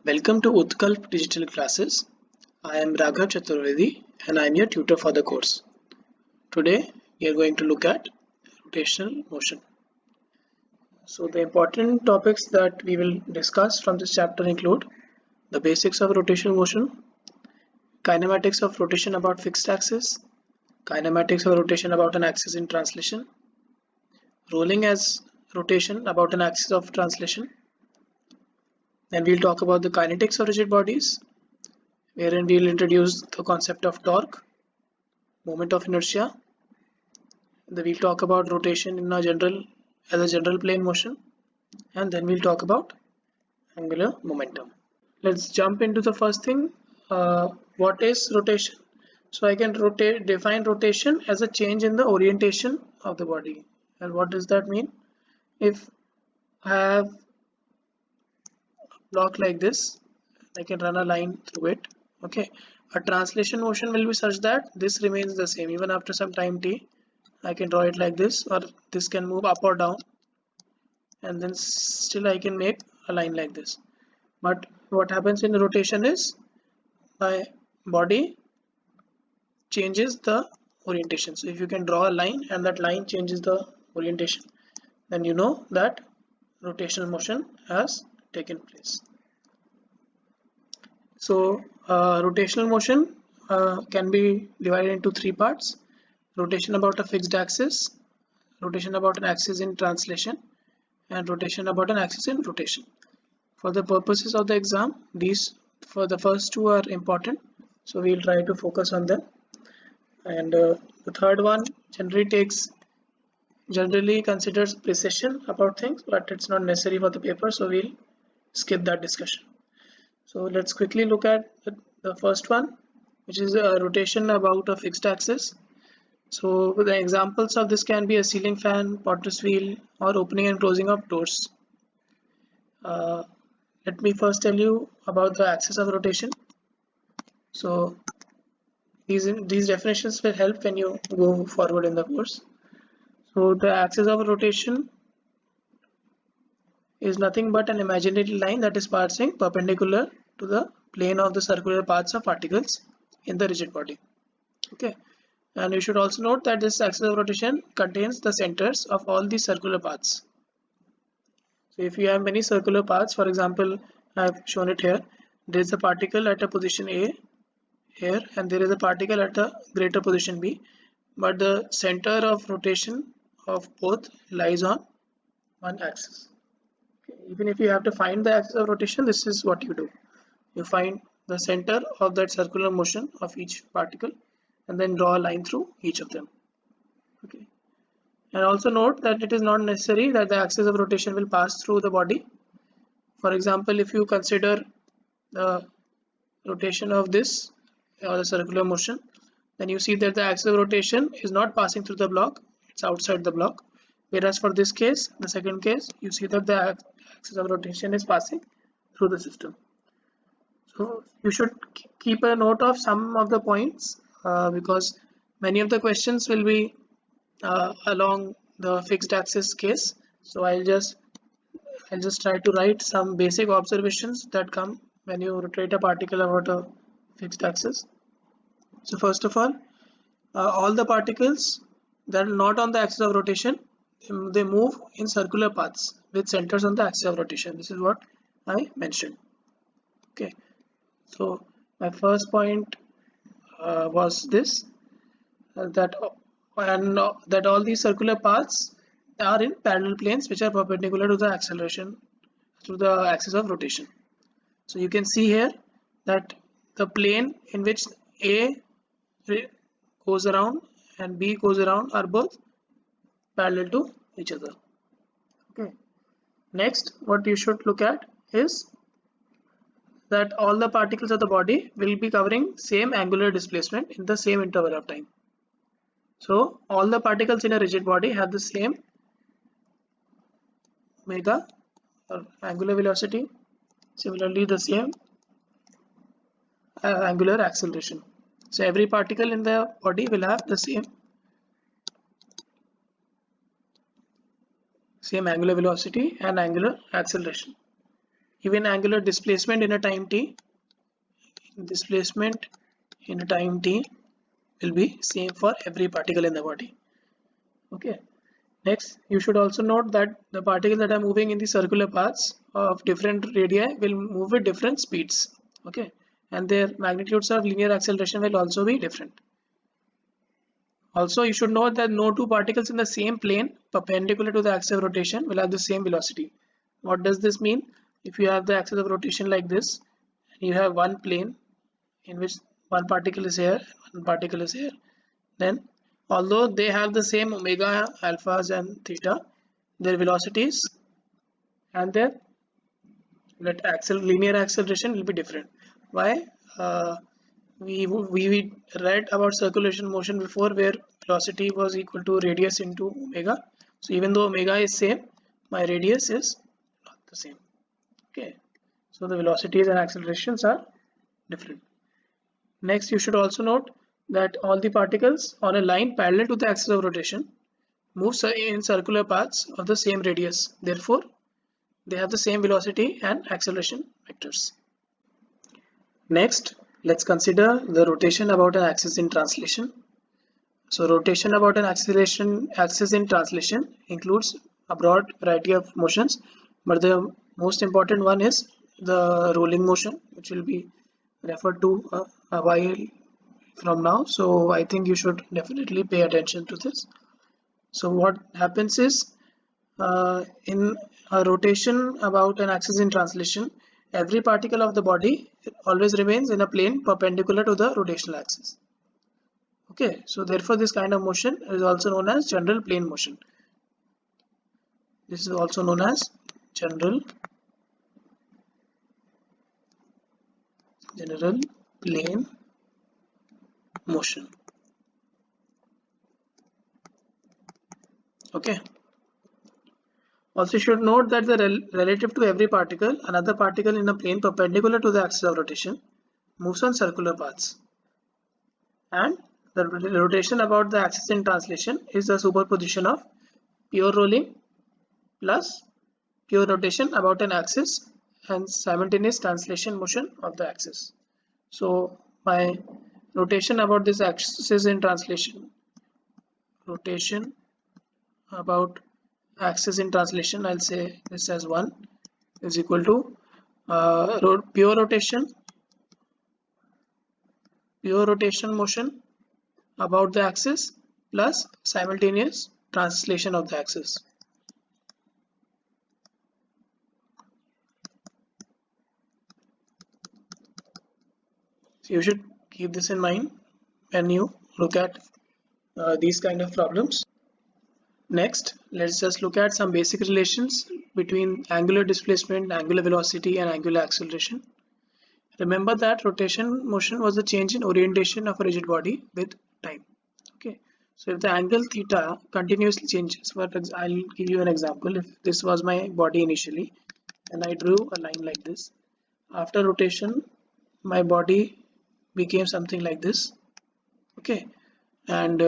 Welcome to Utkalp Digital Classes. I am Raghav Chaturvedi and I am your tutor for the course. Today we are going to look at rotational motion. So the important topics that we will discuss from this chapter include the basics of rotational motion, kinematics of rotation about fixed axis, kinematics of rotation about an axis in translation, rolling as rotation about an axis of translation. Then we'll talk about the kinetics of rigid bodies, wherein we'll introduce the concept of torque, moment of inertia. Then we'll talk about rotation in a general plane motion, and then we'll talk about angular momentum. Let's jump into the first thing. What is rotation? So I can define rotation as a change in the orientation of the body. And what does that mean? If I have a block like this, I can run a line through it. Okay, a translation motion will be such that this remains the same even after some time t. I can draw it like this, or this can move up or down, and then still I can make a line like this. But what happens in rotation is my body changes the orientation. So if you can draw a line and that line changes the orientation, then you know that rotational motion has taken place. So rotational motion can be divided into three parts: rotation about a fixed axis, rotation about an axis in translation, and rotation about an axis in rotation. For the purposes of the exam, these for the first two are important, so we'll try to focus on them. And the third one generally considers precision about things, but it's not necessary for the paper, so we'll skip that discussion. So let's quickly look at the first one, which is a rotation about a fixed axis. So the examples of this can be a ceiling fan, potter's wheel, or opening and closing of doors. Let me first tell you about the axis of rotation. So these definitions will help when you go forward in the course. So the axis of rotation is nothing but an imaginary line that is passing perpendicular to the plane of the circular paths of particles in the rigid body. Okay, and you should also note that this axis of rotation contains the centers of all these circular paths. So if you have many circular paths, for example, I have shown it here. There is a particle at a position A here, and there is a particle at a greater position B, but the center of rotation of both lies on one axis. Even if you have to find the axis of rotation, this is what you do. You find the center of that circular motion of each particle and then draw a line through each of them. Okay. And also note that it is not necessary that the axis of rotation will pass through the body. For example, if you consider the rotation of this or the circular motion, then you see that the axis of rotation is not passing through the block, it's outside the block. Whereas for this case, the second case, you see that the axis of rotation is passing through the system. So you should keep a note of some of the points because many of the questions will be along the fixed axis case. So I'll just try to write some basic observations that come when you rotate a particle about a fixed axis. So first of all the particles that are not on the axis of rotation, they move in circular paths with centers on the axis of rotation. This is what I mentioned. Okay, so my first point was this that all these circular paths are in parallel planes which are perpendicular to the acceleration through the axis of rotation. So you can see here that the plane in which A goes around and B goes around are both parallel to each other. Okay. Next, what you should look at is that all the particles of the body will be covering same angular displacement in the same interval of time. So all the particles in a rigid body have the same omega or angular velocity, similarly the same angular acceleration. So every particle in the body will have the same angular velocity and angular acceleration. even angular displacement in a time t, displacement in a time t will be same for every particle in the body. Okay. Next, you should also note that the particles that are moving in the circular paths of different radii will move with different speeds. Okay, and their magnitudes of linear acceleration will also be different. Also, you should note that no two particles in the same plane perpendicular to the axis of rotation will have the same velocity. What does this mean? If you have the axis of rotation like this, you have one plane in which one particle is here, one particle is here, then although they have the same omega, alphas and theta, their velocities and their linear acceleration will be different. Why? We read about circulation motion before, where velocity was equal to radius into omega. So even though omega is same, my radius is not the same. Okay, so the velocities and accelerations are different. Next, you should also note that all the particles on a line parallel to the axis of rotation move in circular paths of the same radius. Therefore, they have the same velocity and acceleration vectors. Next, let's consider the rotation about an axis in translation. So rotation about an axis in translation includes a broad variety of motions, but the most important one is the rolling motion, which will be referred to a while from now. So I think you should definitely pay attention to this. So what happens is, in a rotation about an axis in translation, every particle of the body always remains in a plane perpendicular to the rotational axis. Okay, so therefore this kind of motion is also known as general plane motion. This is also known as general plane motion. Okay. Also, you should note that relative to every particle, another particle in a plane perpendicular to the axis of rotation moves on circular paths, and the rotation about the axis in translation is the superposition of pure rolling plus pure rotation about an axis and simultaneous translation motion of the axis. So my rotation about this axis in translation, rotation about axis in translation, I'll say this as 1 is equal to pure rotation motion about the axis plus simultaneous translation of the axis. So you should keep this in mind when you look at these kind of problems. Next, let's just look at some basic relations between angular displacement, angular velocity and angular acceleration. Remember that rotation motion was the change in orientation of a rigid body with time. Okay, so if the angle theta continuously changes, I'll give you an example. If this was my body initially and I drew a line like this, after rotation my body became something like this. Okay, and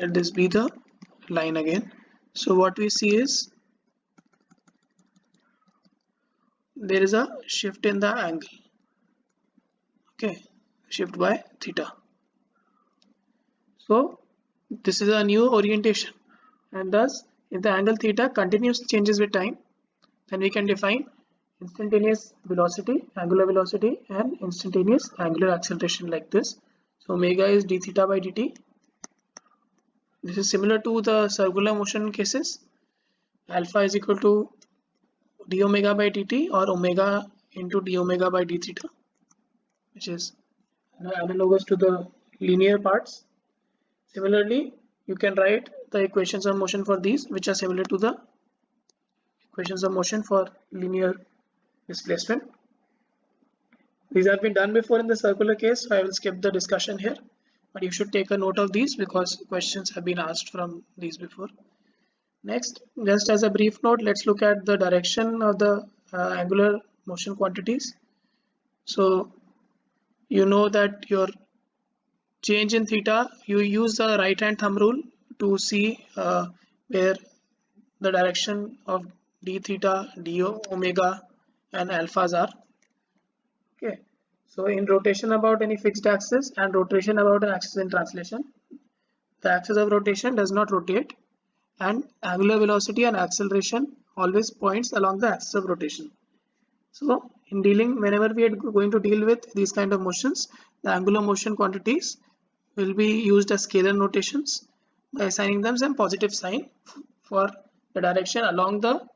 let this be the line again. So what we see is there is a shift in the angle. Okay, shift by theta. So this is a new orientation, and thus if the angle theta continuously changes with time, then we can define instantaneous velocity, angular velocity, and instantaneous angular acceleration like this. So omega is d theta by dt. This is similar to the circular motion cases. Alpha is equal to d omega by dt or omega into d omega by d theta, which is analogous to the linear parts. Similarly, you can write the equations of motion for these, which are similar to the equations of motion for linear displacement. These have been done before in the circular case, so I will skip the discussion here, but you should take a note of these because questions have been asked from these before. Next, just as a brief note, let's look at the direction of the angular motion quantities. So you know that your change in theta, you use the right hand thumb rule to see where the direction of d theta, d omega, and alphas are. Okay, so in rotation about any fixed axis and rotation about an axis in translation, the axis of rotation does not rotate, and angular velocity and acceleration always points along the axis of rotation. So in dealing, whenever we are going to deal with these kind of motions, the angular motion quantities will be used as scalar notations by assigning them some positive sign for the direction along the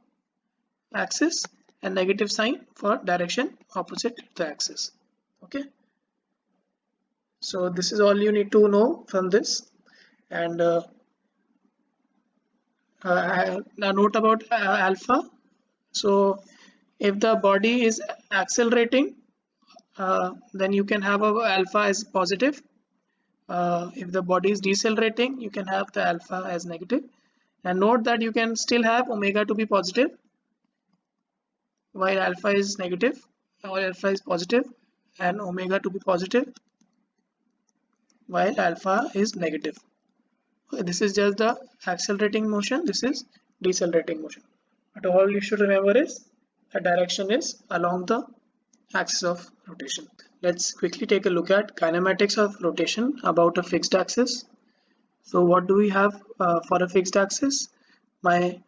axis and negative sign for direction opposite the axis. Okay, so this is all you need to know from this. And a note about alpha. So if the body is accelerating, then you can have a alpha as positive. If the body is decelerating, you can have the alpha as negative. And note that you can still have omega to be positive while alpha is negative, or alpha is positive, and omega to be positive while alpha is negative. Okay, this is just the accelerating motion, this is decelerating motion. But all you should remember is the direction is along the axis of rotation. Let's quickly take a look at kinematics of rotation about a fixed axis. So what do we have for a fixed axis? My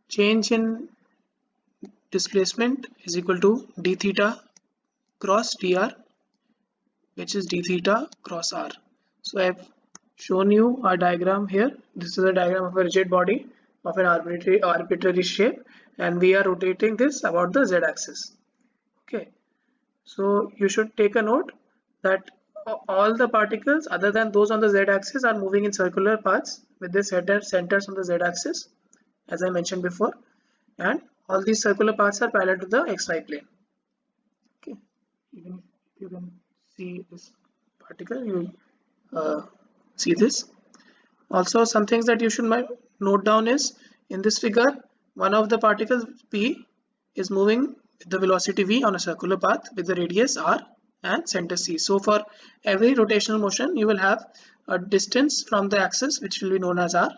change in displacement is equal to d theta cross dr, which is d theta cross r. So I've shown you a diagram here. This is a diagram of a rigid body of an arbitrary shape, and we are rotating this about the z-axis. Okay, so you should take a note that all the particles other than those on the z-axis are moving in circular paths with the centers on the z-axis, as I mentioned before, and all these circular paths are parallel to the xy plane. Okay, even if you can see this particle, you see this. Also, some things that you should note down is, in this figure, one of the particles P is moving with the velocity v on a circular path with the radius r and center c. So for every rotational motion, you will have a distance from the axis which will be known as r.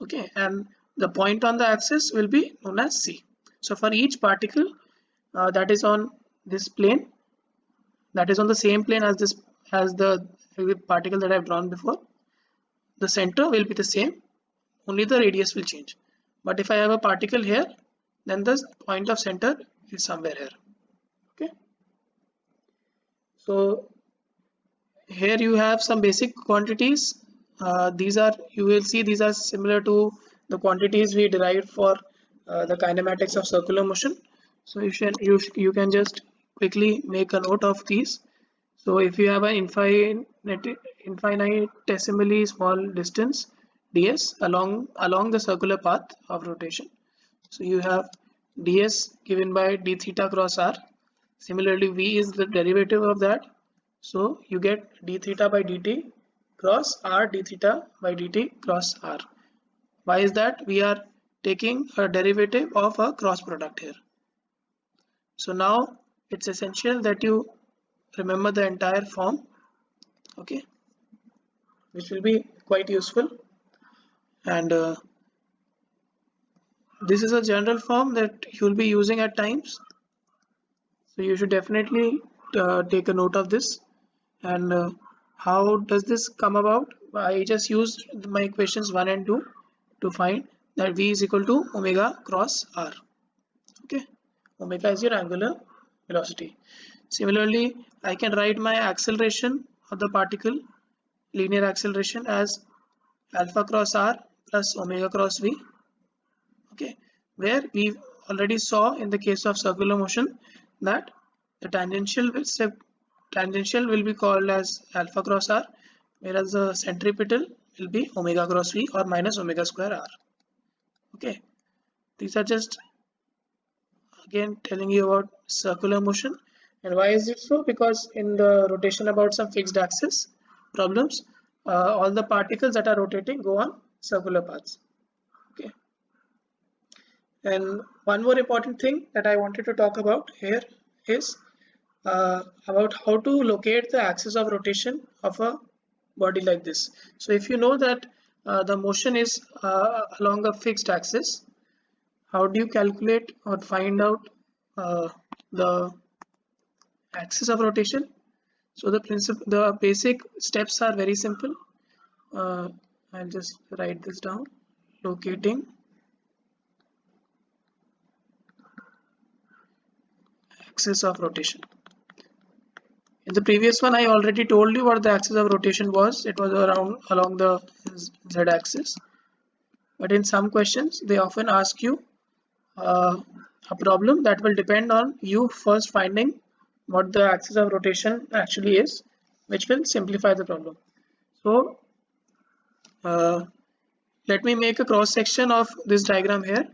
Okay, and the point on the axis will be known as c. So for each particle that is on this plane, that is on the same plane as the particle that I've drawn before, the center will be the same, only the radius will change. But if I have a particle here, then the point of center is somewhere here. Okay, so here you have some basic quantities. These are, you will see, these are similar to the quantities we derived for the kinematics of circular motion. So you can just quickly make a note of these. So if you have an infinitesimally small distance ds along the circular path of rotation, so you have ds given by d theta cross r. Similarly, v is the derivative of that, so you get d theta by dt cross r d theta by dt cross r. Why is that? We are taking a derivative of a cross product here. So now it's essential that you remember the entire form, okay, which will be quite useful. And this is a general form that you'll be using at times, so you should definitely take a note of this. And how does this come about? I just used my equations 1 and 2 to find that v is equal to omega cross r. Okay, omega is your angular velocity. Similarly, I can write my acceleration of the particle, linear acceleration, as alpha cross r plus omega cross v. Okay, where we already saw in the case of circular motion that the tangential will be called as alpha cross r, whereas the centripetal will be omega cross v or minus omega square r. Okay, these are just again telling you about circular motion. And why is it so? Because in the rotation about some fixed axis problems, all the particles that are rotating go on circular paths. Okay, and one more important thing that I wanted to talk about here is about how to locate the axis of rotation of a body like this. So if you know that the motion is along a fixed axis, how do you calculate or find out the axis of rotation? So the basic steps are very simple. I'll just write this down. Locating axis of rotation. In the previous one, I already told you what the axis of rotation was. It was along the z-axis. But in some questions, they often ask you a problem that will depend on you first finding what the axis of rotation actually is, which will simplify the problem. So let me make a cross section of this diagram here.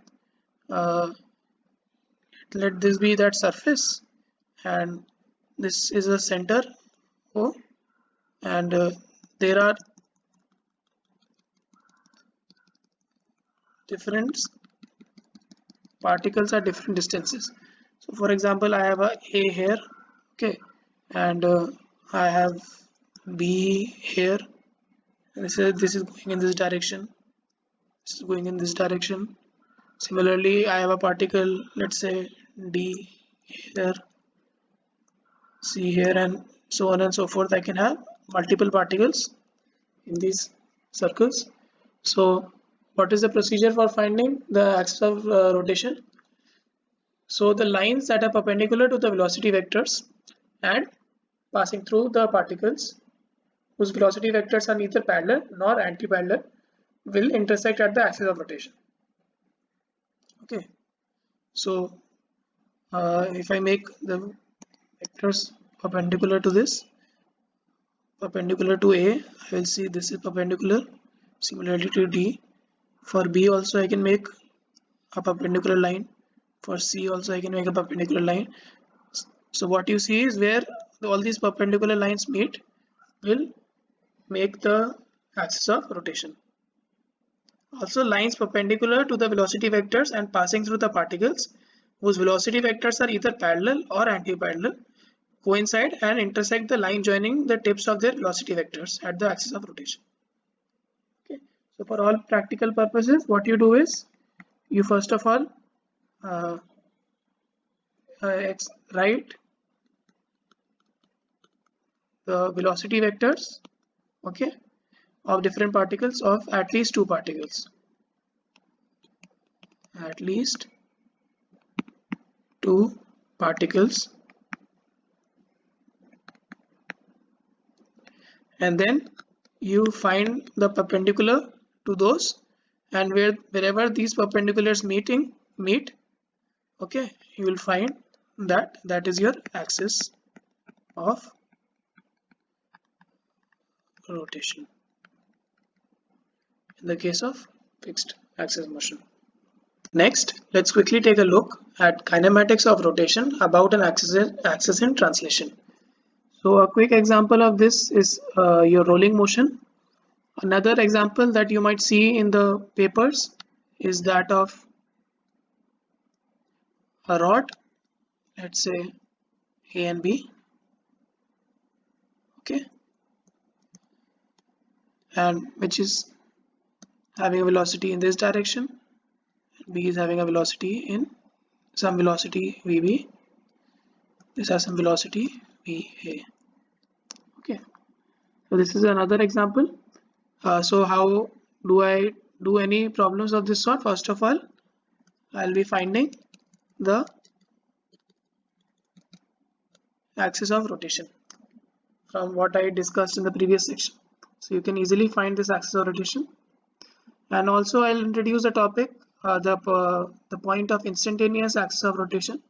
Let this be that surface, and this is a center O, and there are different particles at different distances. So for example, I have a A here, okay, and I have B here. This is going in this direction. This is going in this direction. Similarly, I have a particle, let's say D here, C here, and so on and so forth. I can have multiple particles in these circles. So what is the procedure for finding the axis of rotation? So the lines that are perpendicular to the velocity vectors and passing through the particles whose velocity vectors are neither parallel nor anti-parallel will intersect at the axis of rotation. Okay, so if I make the vectors perpendicular to this, perpendicular to A, I will see this is perpendicular. Similarly to D, for B also I can make a perpendicular line. For C also I can make a perpendicular line. So what you see is where all these perpendicular lines meet will make the axis of rotation. Also, lines perpendicular to the velocity vectors and passing through the particles whose velocity vectors are either parallel or anti-parallel coincide and intersect the line joining the tips of their velocity vectors at the axis of rotation. Okay. So for all practical purposes, what you do is you first of all write the velocity vectors, okay, of different particles of at least two particles. At least two particles, and then you find the perpendicular to those, and wherever these perpendiculars meet, okay, you will find that is your axis of rotation in the case of fixed axis motion. Next, let's quickly take a look at kinematics of rotation about an axis in translation. So a quick example of this is your rolling motion. Another example that you might see in the papers is that of a rod, let's say A and B, okay, and which is having a velocity in this direction. B is having a velocity in some velocity VB. This has some velocity VA. Okay, so this is another example. So how do I do any problems of this sort? First of all, I'll be finding the axis of rotation from what I discussed in the previous section. So you can easily find this axis of rotation. And also I'll introduce a topic, the point of instantaneous axis of rotation.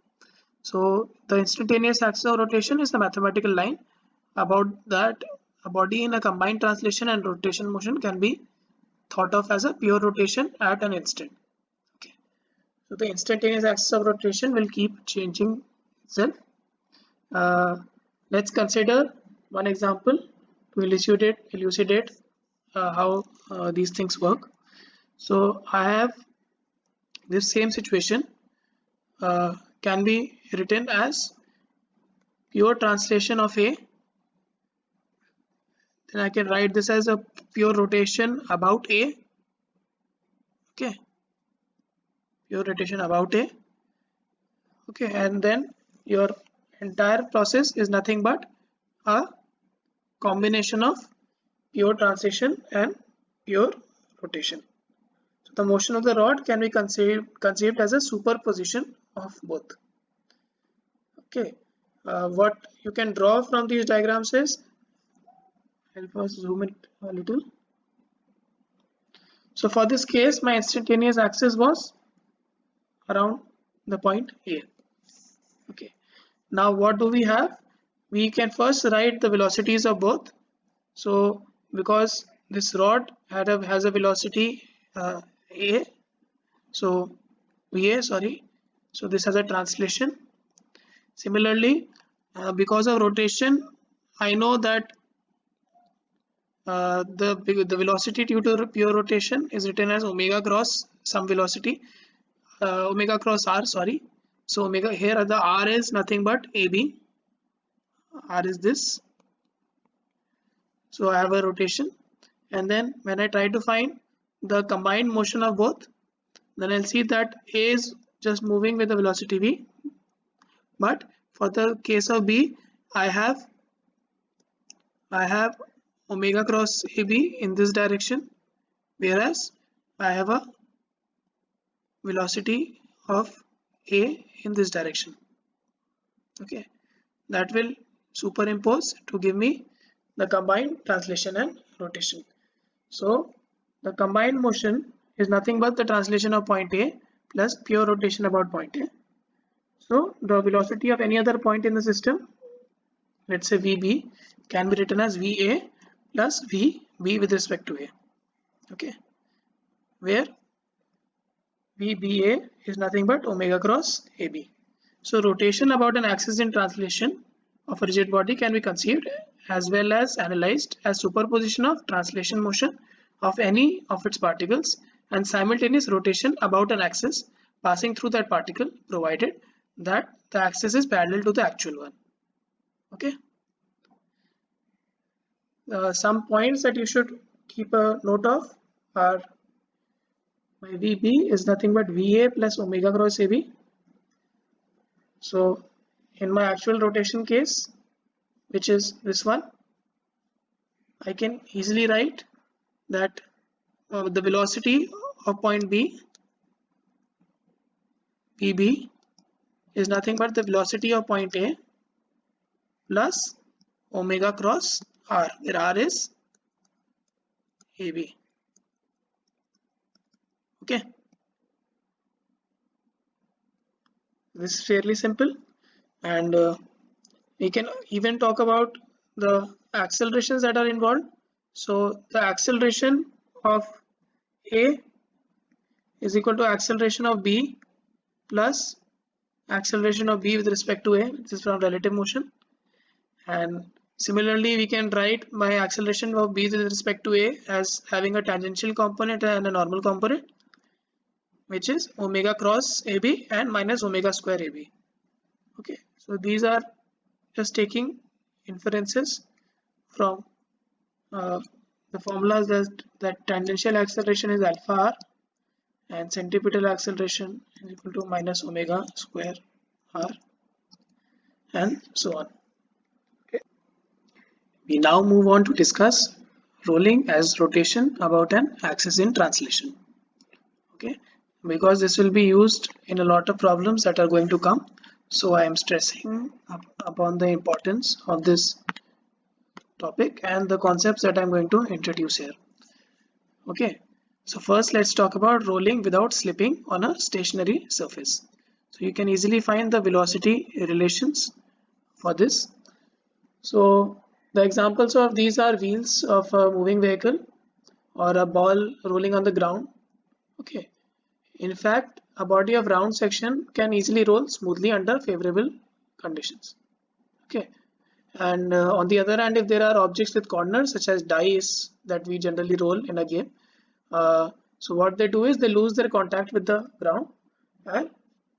So the instantaneous axis of rotation is the mathematical line about that a body in a combined translation and rotation motion can be thought of as a pure rotation at an instant. Okay. So the instantaneous axis of rotation will keep changing itself. Let's consider one example to elucidate how these things work. So I have this same situation can be written as pure translation of A. Then I can write this as a pure rotation about A. Okay, pure rotation about A. Okay, and then your entire process is nothing but a combination of pure translation and pure rotation. So the motion of the rod can be conceived as a superposition of both. Okay, what you can draw from these diagrams is, help us zoom it a little. So for this case, my instantaneous axis was around the point A. Okay, now what do we have? We can first write the velocities of both. So because this rod has a velocity A, so VA, sorry, so this has a translation. Similarly, because of rotation, I know that the velocity due to pure rotation is written as omega cross some velocity, omega cross r, sorry. So omega, here the r is nothing but AB, r is this. So I have a rotation, and then when I try to find the combined motion of both, then I'll see that A is just moving with the velocity v, but for the case of B, I have omega cross AB in this direction, whereas I have a velocity of A in this direction. Okay, that will superimpose to give me the combined translation and rotation. So the combined motion is nothing but the translation of point A plus pure rotation about point A. So the velocity of any other point in the system, let's say VB, can be written as VA plus VB with respect to A. Okay, where VBA is nothing but omega cross AB. So rotation about an axis in translation of a rigid body can be conceived as well as analyzed as superposition of translation motion of any of its particles and simultaneous rotation about an axis passing through that particle, provided that the axis is parallel to the actual one. Okay. Some points that you should keep a note of are, my VB is nothing but VA plus omega cross AB. So in my actual rotation case, which is this one, I can easily write that the velocity of point B, VB, is nothing but the velocity of point A plus omega cross R, where R is AB. Okay, this is fairly simple, and we can even talk about the accelerations that are involved. So the acceleration of A is equal to acceleration of B plus acceleration of B with respect to A. This is from relative motion, and similarly we can write my acceleration of B with respect to A as having a tangential component and a normal component, which is omega cross AB and minus omega square AB. Okay, so these are just taking inferences from the formulas that tangential acceleration is alpha r and centripetal acceleration is equal to minus omega square r, and so on. Okay. We now move on to discuss rolling as rotation about an axis in translation. Okay, because this will be used in a lot of problems that are going to come, so I am stressing upon the importance of this topic and the concepts that I'm going to introduce here. Okay, so first let's talk about rolling without slipping on a stationary surface. So you can easily find the velocity relations for this. So the examples of these are wheels of a moving vehicle or a ball rolling on the ground. Okay, in fact, a body of round section can easily roll smoothly under favorable conditions. Okay, and on the other hand, if there are objects with corners such as dice that we generally roll in a game, so what they do is they lose their contact with the ground, and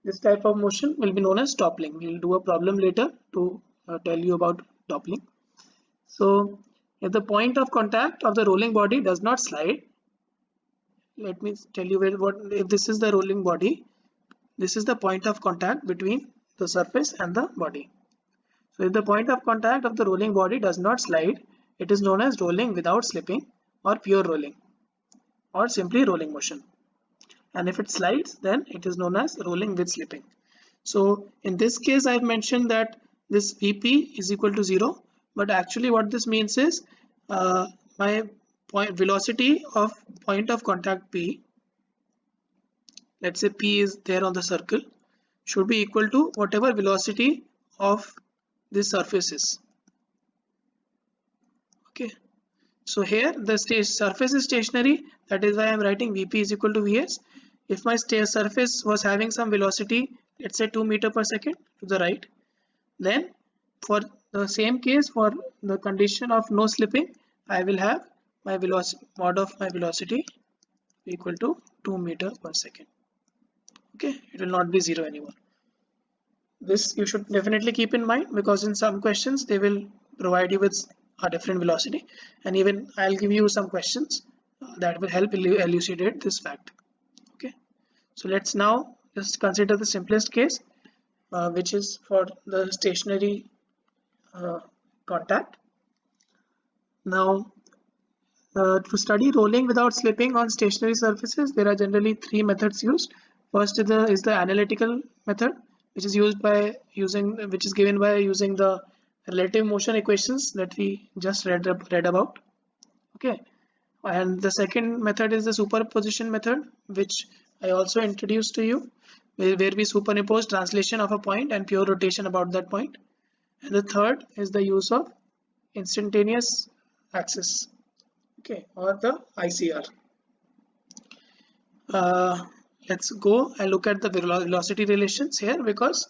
this type of motion will be known as toppling. We will do a problem later to tell you about toppling. So if the point of contact of the rolling body does not slide, let me tell you what if this is the rolling body, this is the point of contact between the surface and the body. So if the point of contact of the rolling body does not slide, it is known as rolling without slipping or pure rolling or simply rolling motion. And if it slides, then it is known as rolling with slipping. So in this case, I've mentioned that this Vp is equal to 0, but actually what this means is my point velocity of point of contact P, let's say P is there on the circle, should be equal to whatever velocity of this surface is. Okay, so here the surface is stationary, that is why I'm writing Vp is equal to Vs. If my surface was having some velocity, let's say 2 meters per second to the right, then for the same case, for the condition of no slipping, I will have my velocity mod of my velocity equal to 2 meters per second. Okay, it will not be 0 anymore. This you should definitely keep in mind, because in some questions they will provide you with a different velocity, and even I'll give you some questions that will help elucidate this fact. Okay, so let's now just consider the simplest case, which is for the stationary contact. Now to study rolling without slipping on stationary surfaces, there are generally 3 methods used. First is the analytical method, which is given by using the relative motion equations that we just read about. Okay, and the second method is the superposition method, which I also introduced to you, where we superimpose translation of a point and pure rotation about that point. And the third is the use of instantaneous axis, okay, or the ICR. Let's go and look at the velocity relations here, because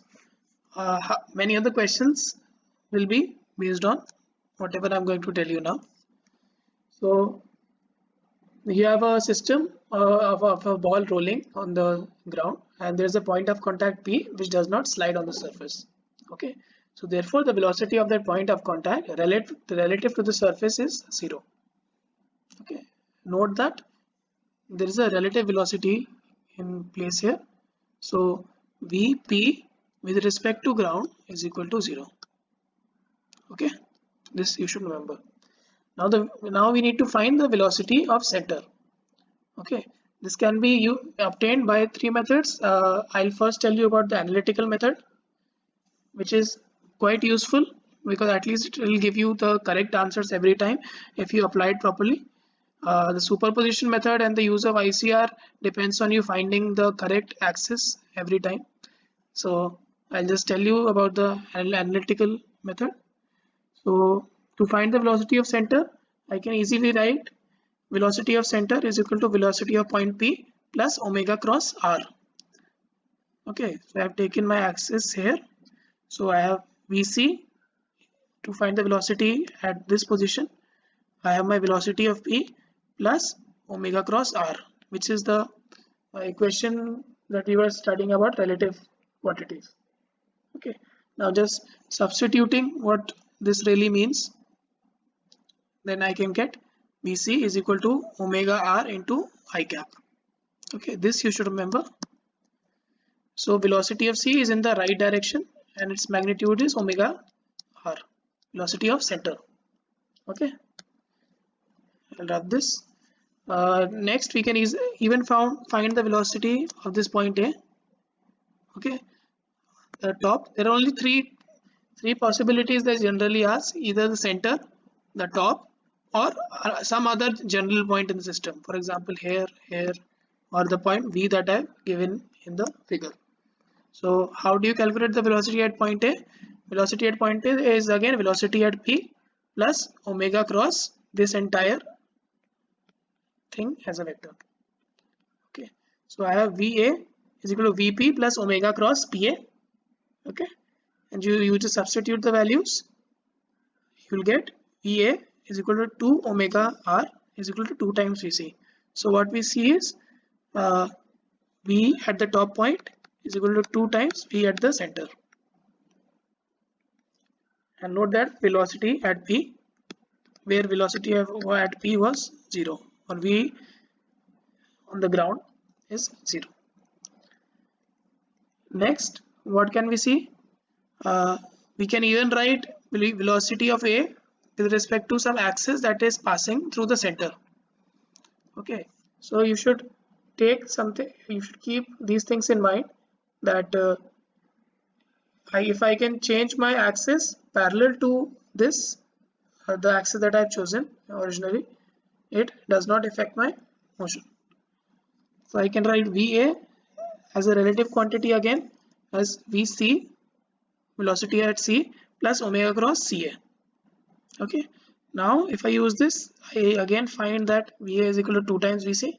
many other questions will be based on whatever I'm going to tell you now. So you have a system of a ball rolling on the ground, and there's a point of contact P which does not slide on the surface. Okay, so therefore the velocity of that point of contact relative to the surface is 0. Okay, note that there is a relative velocity in place here. So Vp with respect to ground is equal to 0. Okay, this you should remember. Now we need to find the velocity of center. Okay, this can be obtained by 3 methods. I'll first tell you about the analytical method, which is quite useful, because at least it will give you the correct answers every time if you apply it properly. The superposition method and the use of ICR depends on you finding the correct axis every time. So I'll just tell you about the analytical method. So to find the velocity of center, I can easily write velocity of center is equal to velocity of point P plus omega cross R. Okay, so I have taken my axis here. So I have Vc to find the velocity at this position. I have my velocity of P plus omega cross R, which is the equation that we were studying about relative quantities. Okay, now just substituting what this really means, then I can get Vc is equal to omega R into I cap. Okay, this you should remember. So velocity of C is in the right direction and its magnitude is omega R, velocity of center. Okay, I'll rub this. Next we can even find the velocity of this point A. Okay, the top, there are only three possibilities that generally ask: either the center, the top, or some other general point in the system, for example here, or the point V that I have given in the figure. So how do you calculate the velocity at point A? Velocity at point A is again velocity at P plus omega cross this entire thing as a vector. Okay, so I have VA is equal to VP plus omega cross PA. Okay, and you just substitute the values, you will get VA is equal to 2 omega R is equal to 2 times Vc. So what we see is V at the top point is equal to 2 times V at the center. And note that velocity at P, where velocity at P was 0, or V on the ground is 0. Next, what can we see? We can even write velocity of A with respect to some axis that is passing through the center. Okay, so you should take something, you should keep these things in mind, that if I can change my axis parallel to this, the axis that I've chosen originally, it does not affect my motion. So I can write VA as a relative quantity again as VC, velocity at C, plus omega cross CA. Okay, now if I use this, I again find that VA is equal to 2 times VC.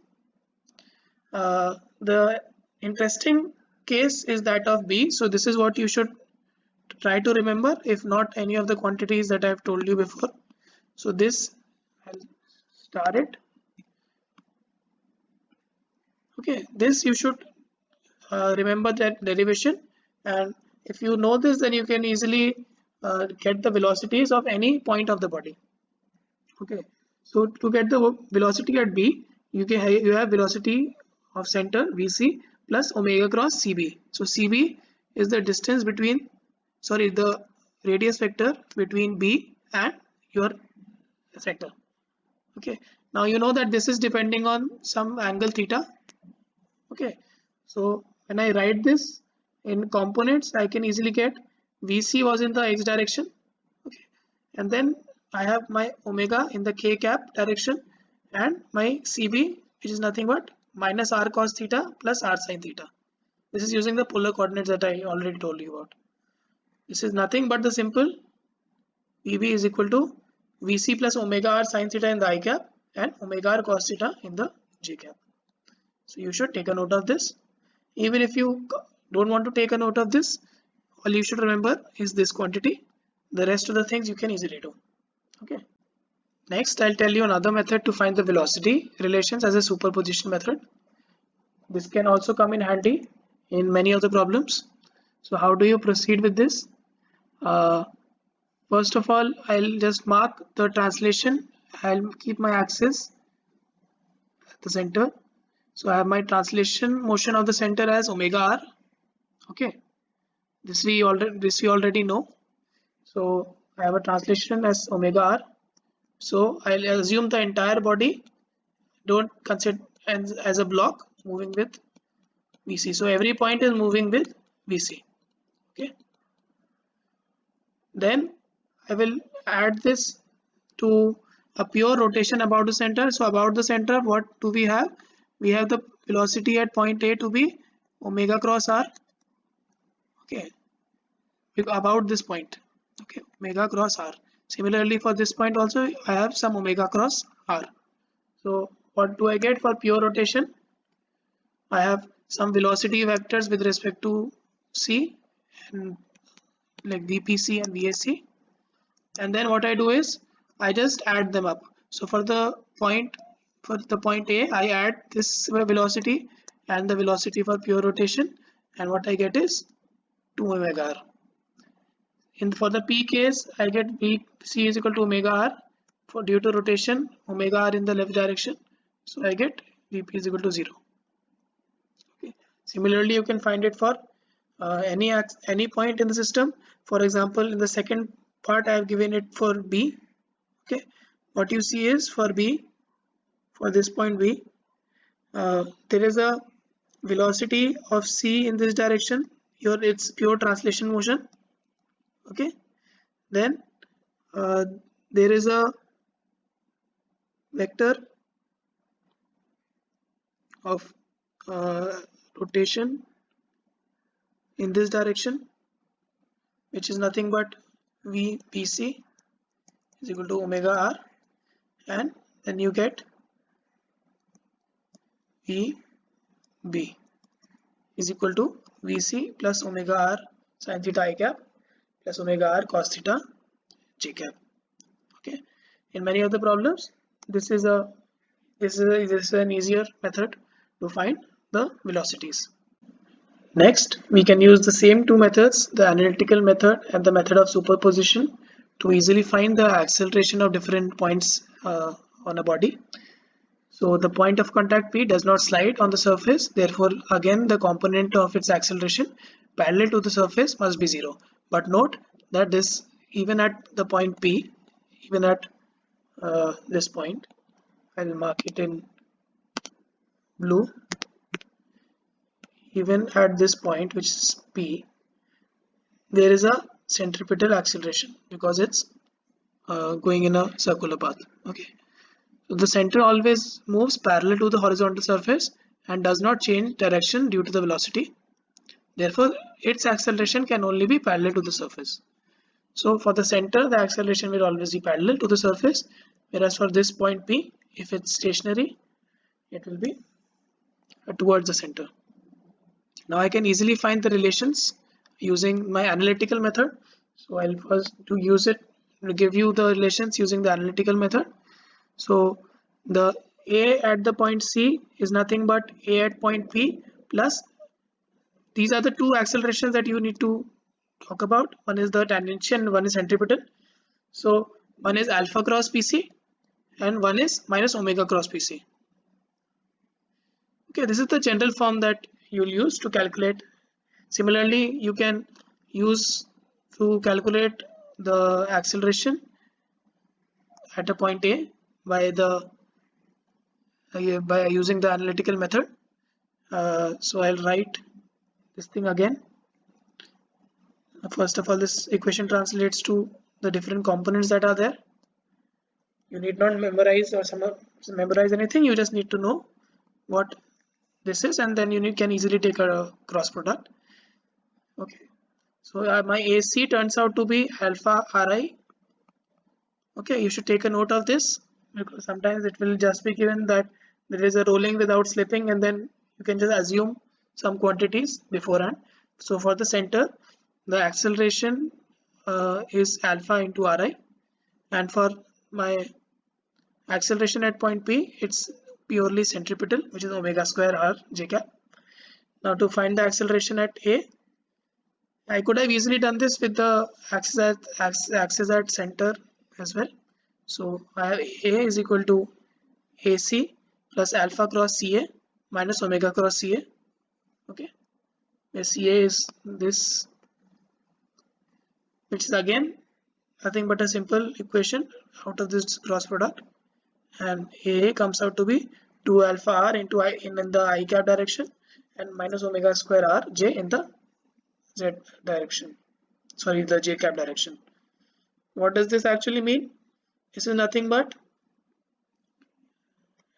The interesting case is that of B, so this is what you should try to remember, if not any of the quantities that I have told you before. So this, I'll start it. Okay, this you should remember that derivation, and if you know this, then you can easily get the velocities of any point of the body. Okay, so to get the velocity at B, you have velocity of center VC plus omega cross CB. So CB is the distance between, sorry, the radius vector between B and your center. Okay, now you know that this is depending on some angle theta. Okay, so when I write this in components, I can easily get VC was in the x direction. Okay, and then I have my omega in the k cap direction, and my CB, which is nothing but minus r cos theta plus r sin theta. This is using the polar coordinates that I already told you about. This is nothing but the simple VB is equal to VC plus omega r sin theta in the I cap and omega r cos theta in the j cap. So you should take a note of this. Even if you don't want to take a note of this, all you should remember is this quantity. The rest of the things you can easily do. Okay. Next, I'll tell you another method to find the velocity relations as a superposition method. This can also come in handy in many of the problems. So how do you proceed with this? First of all, I'll just mark the translation. I'll keep my axis at the center. So I have my translation motion of the center as omega r. Okay, this we already know. So I have a translation as omega r. So I'll assume the entire body, don't consider as a block moving with VC. So every point is moving with VC. Okay. Then I will add this to a pure rotation about the center. So about the center, what do we have? We have the velocity at point A to be omega cross r. Okay, about this point. Okay, omega cross r. Similarly, for this point also, I have some omega cross r. So what do I get for pure rotation? I have some velocity vectors with respect to C, and like VPC and VSC, and then what I do is I just add them up. So for the point A, I add this velocity and the velocity for pure rotation, and what I get is 2 omega r. For the P case, I get VC is equal to omega r for due to rotation, omega r in the left direction. So I get VP is equal to 0. Okay. Similarly, you can find it for any point in the system. For example, in the second part, I have given it for B. Okay, what you see is for B, for this point B, there is a velocity of C in this direction. Here it's pure translation motion. Okay, then there is a vector of rotation in this direction, which is nothing but VPC is equal to omega r, and then you get VB is equal to VC plus omega r sin theta I cap plus omega r cos theta j cap. Okay, in many of the problems, this is an easier method to find the velocities. Next, we can use the same two methods, the analytical method and the method of superposition, to easily find the acceleration of different points on a body. So the point of contact P does not slide on the surface, therefore again the component of its acceleration parallel to the surface must be 0. But note that this, even at the point P, even at this point, I'll mark it in blue, even at this point, which is P, there is a centripetal acceleration because it's going in a circular path. Okay, so the center always moves parallel to the horizontal surface and does not change direction due to the velocity. Therefore, its acceleration can only be parallel to the surface. So for the center, the acceleration will always be parallel to the surface, whereas for this point P, if it's stationary, it will be towards the center. Now I can easily find the relations using my analytical method. So I'll first to use it to give you the relations using the analytical method. So the A at the point C is nothing but A at point P plus, these are the two accelerations that you need to talk about. One is the tangential and one is centripetal. So one is alpha cross PC and one is minus omega cross PC. Okay, this is the general form that you'll use to calculate. Similarly, you can use to calculate the acceleration at a point A by using the analytical method. So I'll write this thing again. First of all, this equation translates to the different components that are there. You need not memorize or memorize anything. You just need to know what this is, and then you can easily take a cross product. Okay, so my AC turns out to be alpha Ri. Okay, you should take a note of this because sometimes it will just be given that there is a rolling without slipping, and then you can just assume some quantities beforehand. So for the center, the acceleration is alpha into Ri, and for my acceleration at point P, it's purely centripetal, which is omega square R j cap. Now to find the acceleration at A, I could have easily done this with the axis at center as well. So I have A is equal to AC plus alpha cross CA minus omega cross CA. Okay, where CA is this, which is again nothing but a simple equation out of this cross product, and A comes out to be 2 alpha R into I in the I cap direction and minus omega square R J in the Z direction, sorry, the J cap direction. What does this actually mean? This is nothing but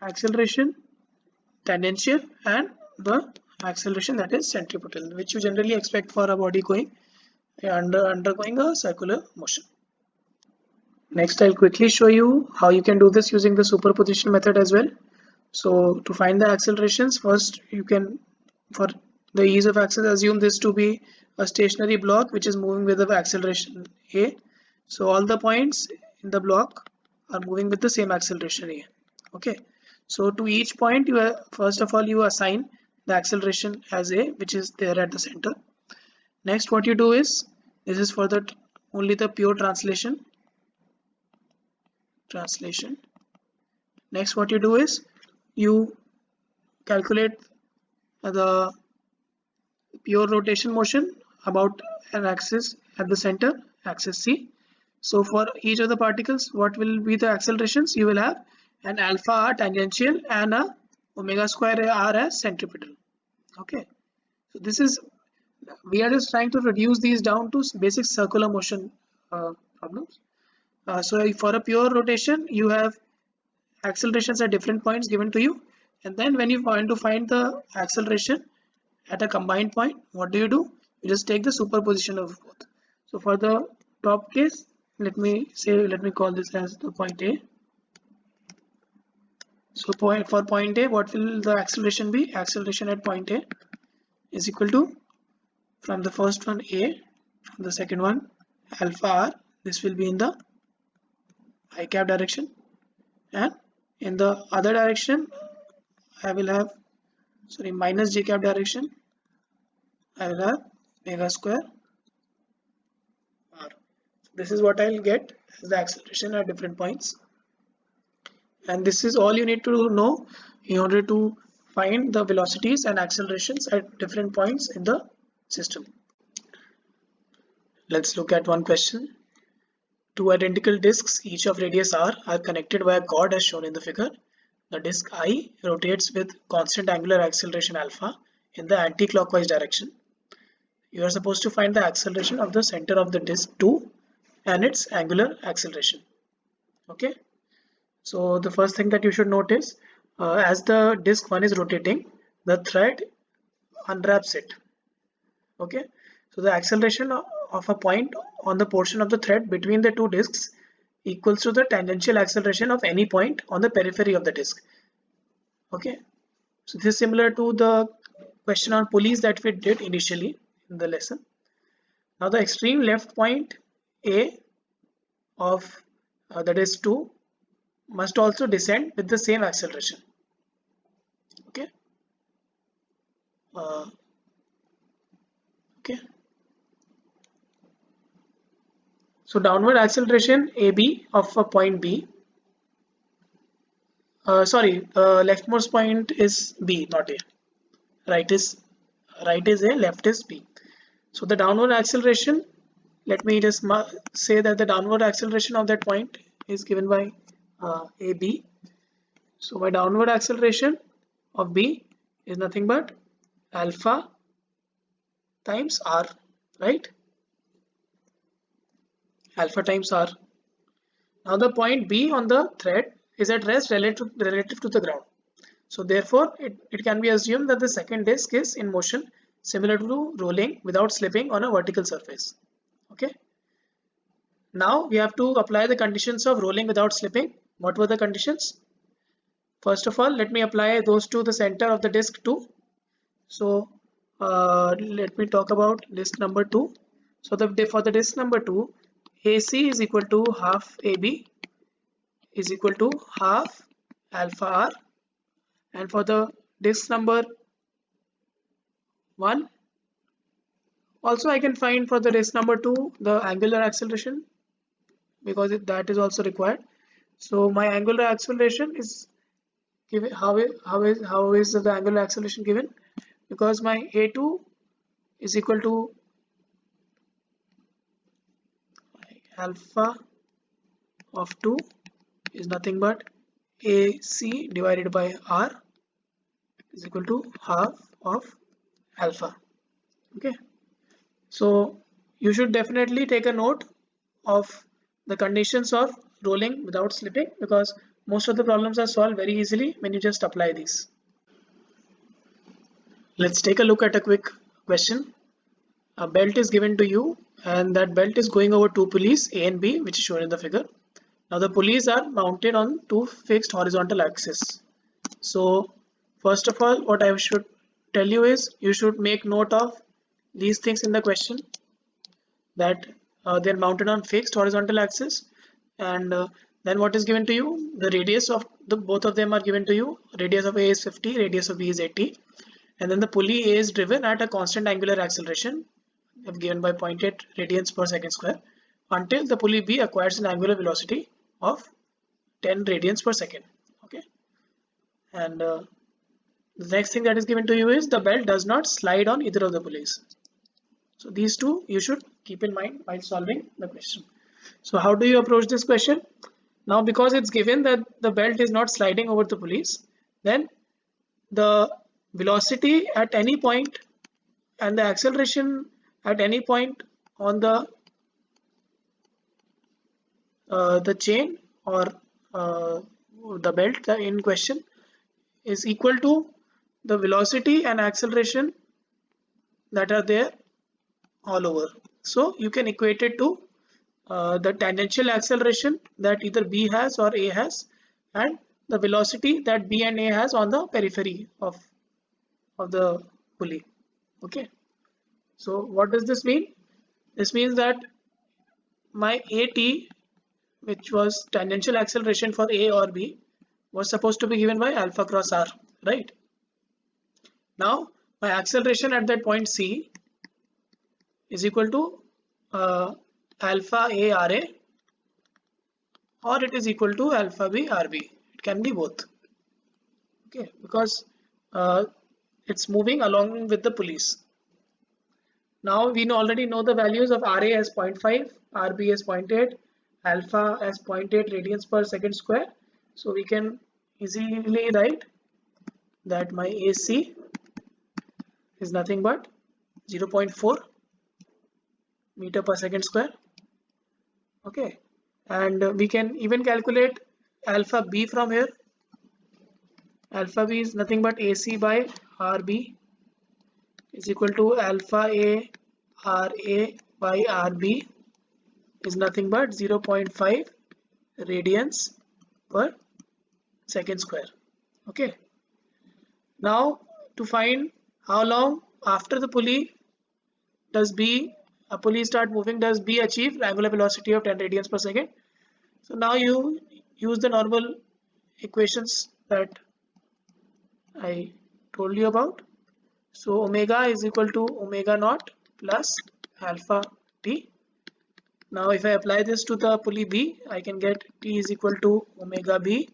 acceleration tangential and the acceleration that is centripetal, which you generally expect for a body going undergoing a circular motion. Next, I'll quickly show you how you can do this using the superposition method as well. So to find the accelerations, first you can, for the ease of access, assume this to be a stationary block which is moving with the acceleration A. So all the points in the block are moving with the same acceleration A. Okay, so to each point, you first of all you assign the acceleration as A, which is there at the center. Next, what you do is, this is for the only the pure translation. Next, what you do is you calculate the pure rotation motion about an axis at the center, axis C. So for each of the particles, what will be the accelerations? You will have an alpha R tangential and a omega square R as centripetal. Okay, so this is, we are just trying to reduce these down to basic circular motion problems. So for a pure rotation, you have accelerations at different points given to you, and then when you want to find the acceleration at a combined point, what do? You just take the superposition of both. So for the top case, let me call this as the point A. So for point A, what will the acceleration be? Acceleration at point A is equal to, from the first one A, from the second one alpha R, this will be in the I cap direction, and in the other direction I will have, sorry, minus J cap direction, I will have omega square R. This is what I'll get as the acceleration at different points, and this is all you need to know in order to find the velocities and accelerations at different points in the system. Let's look at one question. Two identical disks, each of radius r, are connected by a cord as shown in the figure. The disk I rotates with constant angular acceleration alpha in the anti-clockwise direction. You are supposed to find the acceleration of the center of the disk 2 and its angular acceleration. Okay, so the first thing that you should notice, as the disk 1 is rotating, the thread unwraps it. Okay, so the acceleration of a point on the portion of the thread between the two disks equals to the tangential acceleration of any point on the periphery of the disk. Okay, so this is similar to the question on pulleys that we did initially in the lesson. Now the extreme left point A of the disk 2 must also descend with the same acceleration. Okay, uh, okay. So downward acceleration AB of a point B. Leftmost point is B, not A. Right is A, left is B. So the downward acceleration, let me just say that the downward acceleration of that point is given by AB. So my downward acceleration of B is nothing but alpha times R, right? Alpha times R. Now the point B on the thread is at rest relative to the ground. So therefore it can be assumed that the second disk is in motion, similar to rolling without slipping on a vertical surface. Okay. Now we have to apply the conditions of rolling without slipping. What were the conditions? First of all, let me apply those to the center of the disk 2. So let me talk about disk number 2. So for the disk number 2, AC is equal to half AB is equal to half alpha R, and for the disk number 1, also I can find for the disk number 2 the angular acceleration, because that is also required. So my angular acceleration is given. How is the angular acceleration given? Because my A2 is equal to alpha of 2 is nothing but AC divided by R is equal to half of alpha. Okay, so you should definitely take a note of the conditions of rolling without slipping, because most of the problems are solved very easily when you just apply these. Let's take a look at a quick question. A belt is given to you, and that belt is going over two pulleys A and B, which is shown in the figure. Now the pulleys are mounted on two fixed horizontal axes. So first of all, what I should tell you is you should make note of these things in the question, that they're mounted on fixed horizontal axis, and then what is given to you? The radius of both of them are given to you. Radius of A is 50, radius of B is 80, and then the pulley A is driven at a constant angular acceleration given by 0.8 radians per second square until the pulley B acquires an angular velocity of 10 radians per second. Okay, and the next thing that is given to you is the belt does not slide on either of the pulleys. So these two you should keep in mind while solving the question. So how do you approach this question? Now, because it's given that the belt is not sliding over the pulleys, then the velocity at any point and the acceleration at any point on the chain or the belt in question is equal to the velocity and acceleration that are there all over. So you can equate it to the tangential acceleration that either B has or A has, and the velocity that B and A has on the periphery of the pulley. Okay, so what does this mean? This means that my AT, which was tangential acceleration for A or B, was supposed to be given by alpha cross R, right? Now my acceleration at that point C is equal to alpha A RA, or it is equal to alpha B RB. It can be both. Okay, because it's moving along with the pulleys. Now we already know the values of RA as 0.5, RB as 0.8, alpha as 0.8 radians per second square. So we can easily write that my AC is nothing but 0.4 meter per second square. Okay, and we can even calculate alpha B from here. Alpha B is nothing but AC by RB is equal to alpha A RA by RB is nothing but 0.5 radians per second square. Okay, now to find how long after the pulley does a pulley start moving, does B achieve angular velocity of 10 radians per second. So now you use the normal equations that I told you about. So omega is equal to omega naught plus alpha t. Now if I apply this to the pulley B, I can get T is equal to omega B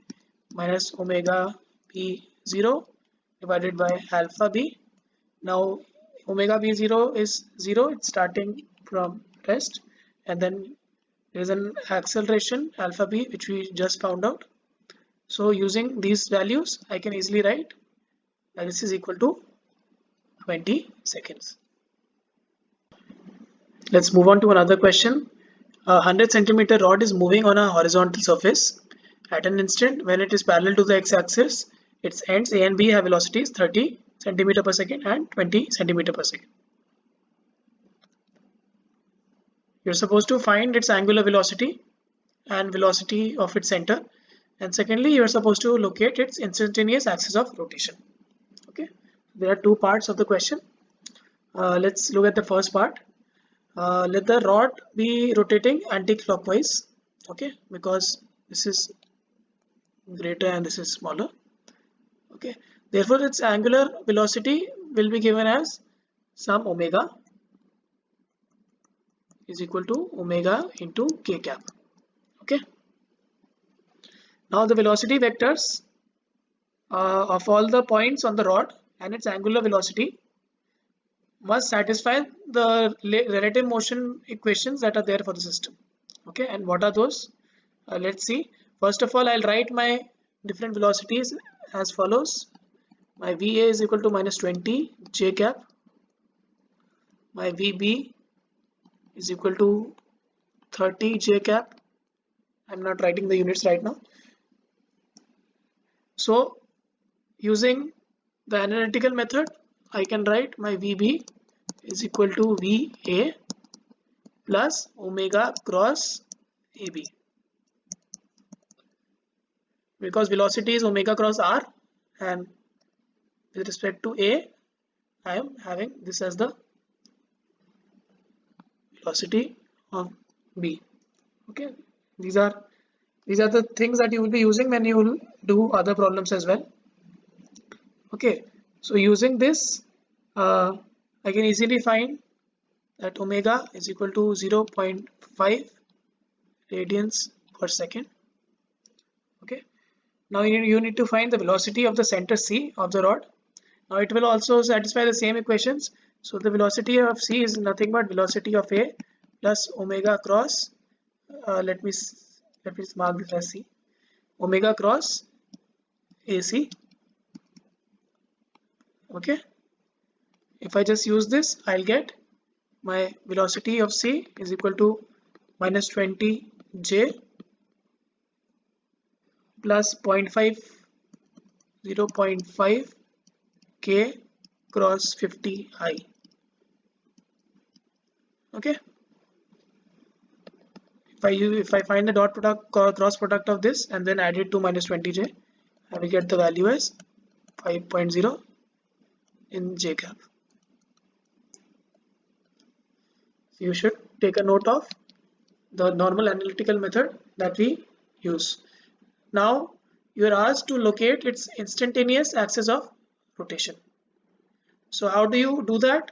minus omega B 0 divided by alpha B. Now omega B0 is 0, it's starting from rest, and then there is an acceleration alpha B which we just found out. So using these values I can easily write that this is equal to 20 seconds. Let's move on to another question. A 100 centimeter rod is moving on a horizontal surface. At an instant when it is parallel to the x-axis, its ends A and B have velocities 30 centimeter per second and 20 centimeter per second. You're supposed to find its angular velocity and velocity of its center, and secondly you're supposed to locate its instantaneous axis of rotation. Okay, there are two parts of the question. Let's look at the first part. Let the rod be rotating anti-clockwise, okay, because this is greater and this is smaller. Okay, therefore its angular velocity will be given as some omega is equal to omega into k cap. Okay, now the velocity vectors of all the points on the rod and its angular velocity must satisfy the relative motion equations that are there for the system. Okay, and what are those? Let's see. First of all, I'll write my different velocities as follows. My VA is equal to minus 20 j cap. My VB is equal to 30 j cap. I'm not writing the units right now. So using the analytical method, I can write my VB is equal to VA plus omega cross AB, because velocity is omega cross R, and with respect to A I am having this as the velocity of B. Okay, these are the things that you will be using when you will do other problems as well. Okay, so using this I can easily find that omega is equal to 0.5 radians per second. Okay, now you need to find the velocity of the center C of the rod. Now it will also satisfy the same equations. So the velocity of C is nothing but velocity of A plus omega cross, let me mark this as C, omega cross AC. Okay, if I just use this, I'll get my velocity of C is equal to minus 20 J plus 0.5 K cross 50 I. Okay, if I find the dot product cross product of this and then add it to minus 20 J, I will get the value as 5.0 in J cap. You should take a note of the normal analytical method that we use. Now you are asked to locate its instantaneous axis of rotation. So how do you do that?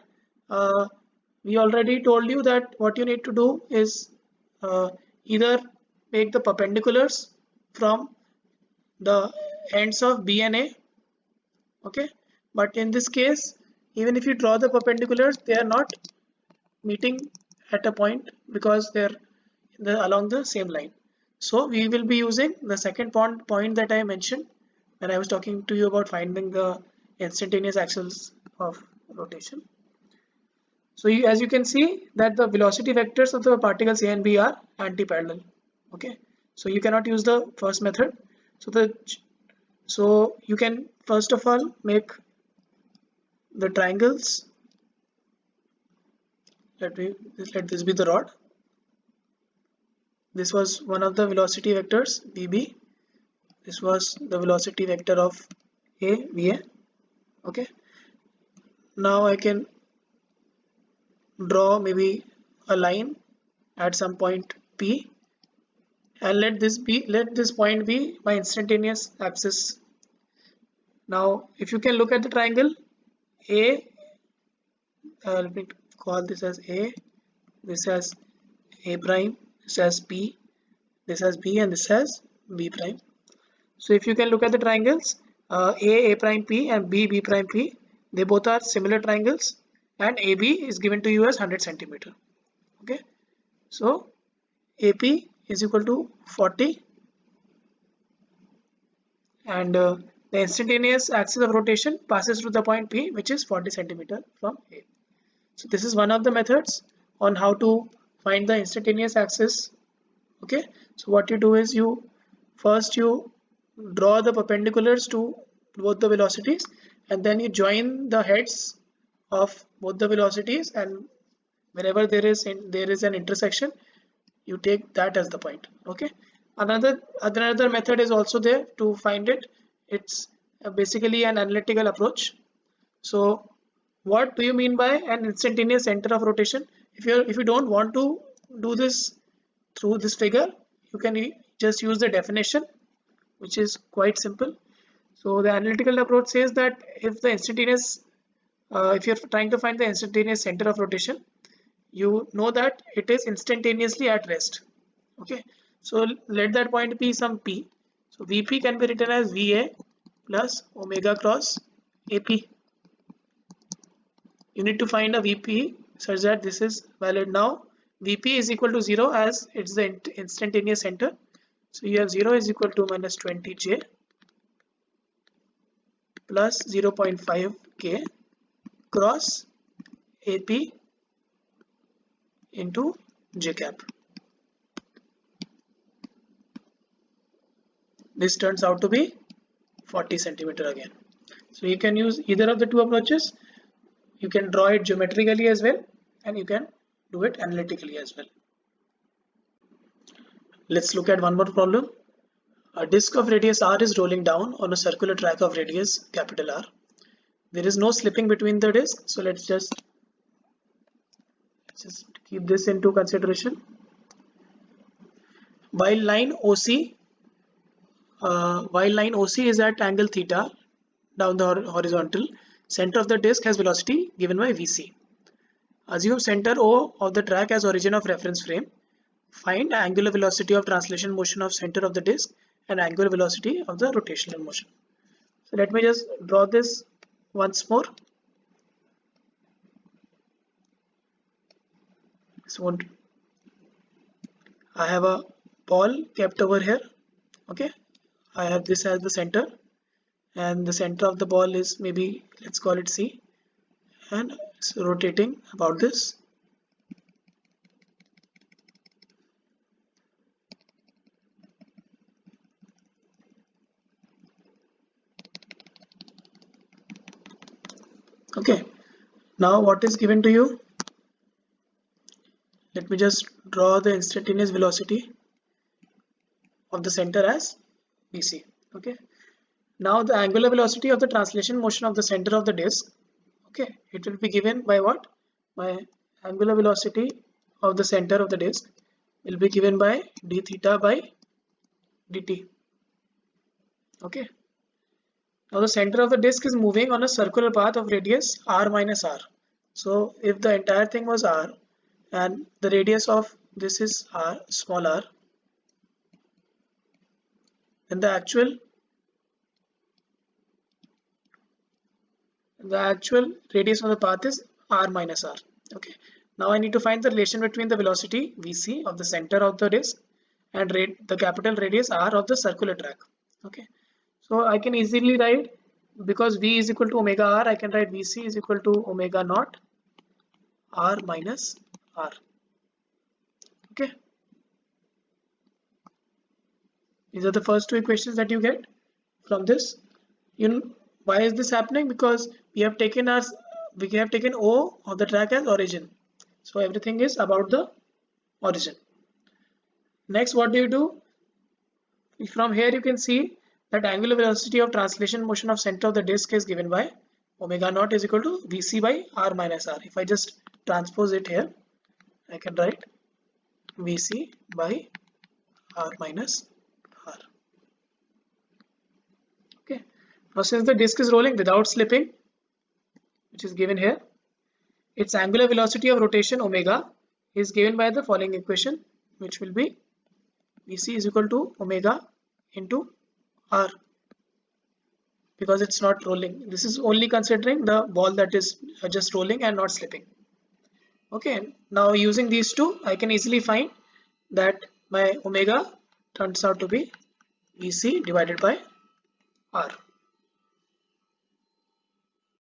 We already told you that what you need to do is either make the perpendiculars from the ends of B and A. Okay, but in this case, even if you draw the perpendiculars, they are not meeting at a point because they're along the same line. So we will be using the second point that I mentioned when I was talking to you about finding the instantaneous axis of rotation. So as you can see that the velocity vectors of the particles A and B are anti-parallel. Okay, so you cannot use the first method. So you can first of all make the triangles. Let this be the rod. This was one of the velocity vectors VB. This was the velocity vector of VA. Okay, now I can draw maybe a line at some point P, and let this point be my instantaneous axis. Now if you can look at the triangle A, let me call this as A, this as A prime, this as P, this as B, and this as B prime. So if you can look at the triangles A prime P and B prime P, they both are similar triangles, and AB is given to you as 100 centimeter. Okay, so AP is equal to 40, and the instantaneous axis of rotation passes through the point P, which is 40 centimeter from A. So this is one of the methods on how to find the instantaneous axis. Okay, so what you do is you first draw the perpendiculars to both the velocities, and then you join the heads of both the velocities, and wherever there is an intersection, you take that as the point. Okay, another method is also there to find it. It's basically an analytical approach. So what do you mean by an instantaneous center of rotation? If you don't want to do this through this figure, you can just use the definition, which is quite simple. So the analytical approach says that if you're trying to find the instantaneous center of rotation, you know that it is instantaneously at rest. Okay, so let that point be some P. So Vp can be written as Va plus omega cross Ap. You need to find a Vp such that this is valid. Now Vp is equal to 0 as it's the instantaneous center. So you have 0 is equal to minus 20J plus 0.5 K cross AP into J cap. This turns out to be 40 centimeter again. So you can use either of the two approaches. You can draw it geometrically as well, and you can do it analytically as well. Let's look at one more problem. A disk of radius r is rolling down on a circular track of radius capital R. There is no slipping between the disks, so let's just keep this into consideration. While line OC is at angle theta down the horizontal, center of the disk has velocity given by Vc. Assume center O of the track as origin of reference frame. Find angular velocity of translation motion of center of the disk and angular velocity of the rotational motion. So let me just draw this once more. So I have a ball kept over here. Okay, I have this as the center, and the center of the ball is maybe, let's call it C, and it's rotating about this. Okay, now what is given to you? Let me just draw the instantaneous velocity of the center as Vc. Okay, now the angular velocity of the translation motion of the center of the disk, okay, it will be given by what? My angular velocity of the center of the disk will be given by d theta by dt. Okay, now the center of the disk is moving on a circular path of radius r minus r. So if the entire thing was r and the radius of this is r, small r, then the actual radius of the path is r minus r. Okay, Now I need to find the relation between the velocity Vc of the center of the disk and the capital radius r of the circular track. Okay, so I can easily write, because V is equal to omega r, I can write Vc is equal to omega naught r minus r. Okay, these are the first two equations that you get from this. Why is this happening? Because we have taken O of the track as origin, so everything is about the origin. Next, what do? From here you can see that angular velocity of translation motion of center of the disk is given by omega naught is equal to Vc by r minus r. If I just transpose it here, I can write Vc by r minus r. Okay. Now since the disk is rolling without slipping, which is given here, its angular velocity of rotation omega is given by the following equation, which will be Vc is equal to omega into r, because it's not rolling. This is only considering the ball that is just rolling and not slipping. Okay, now using these two, I can easily find that my omega turns out to be Vc divided by r.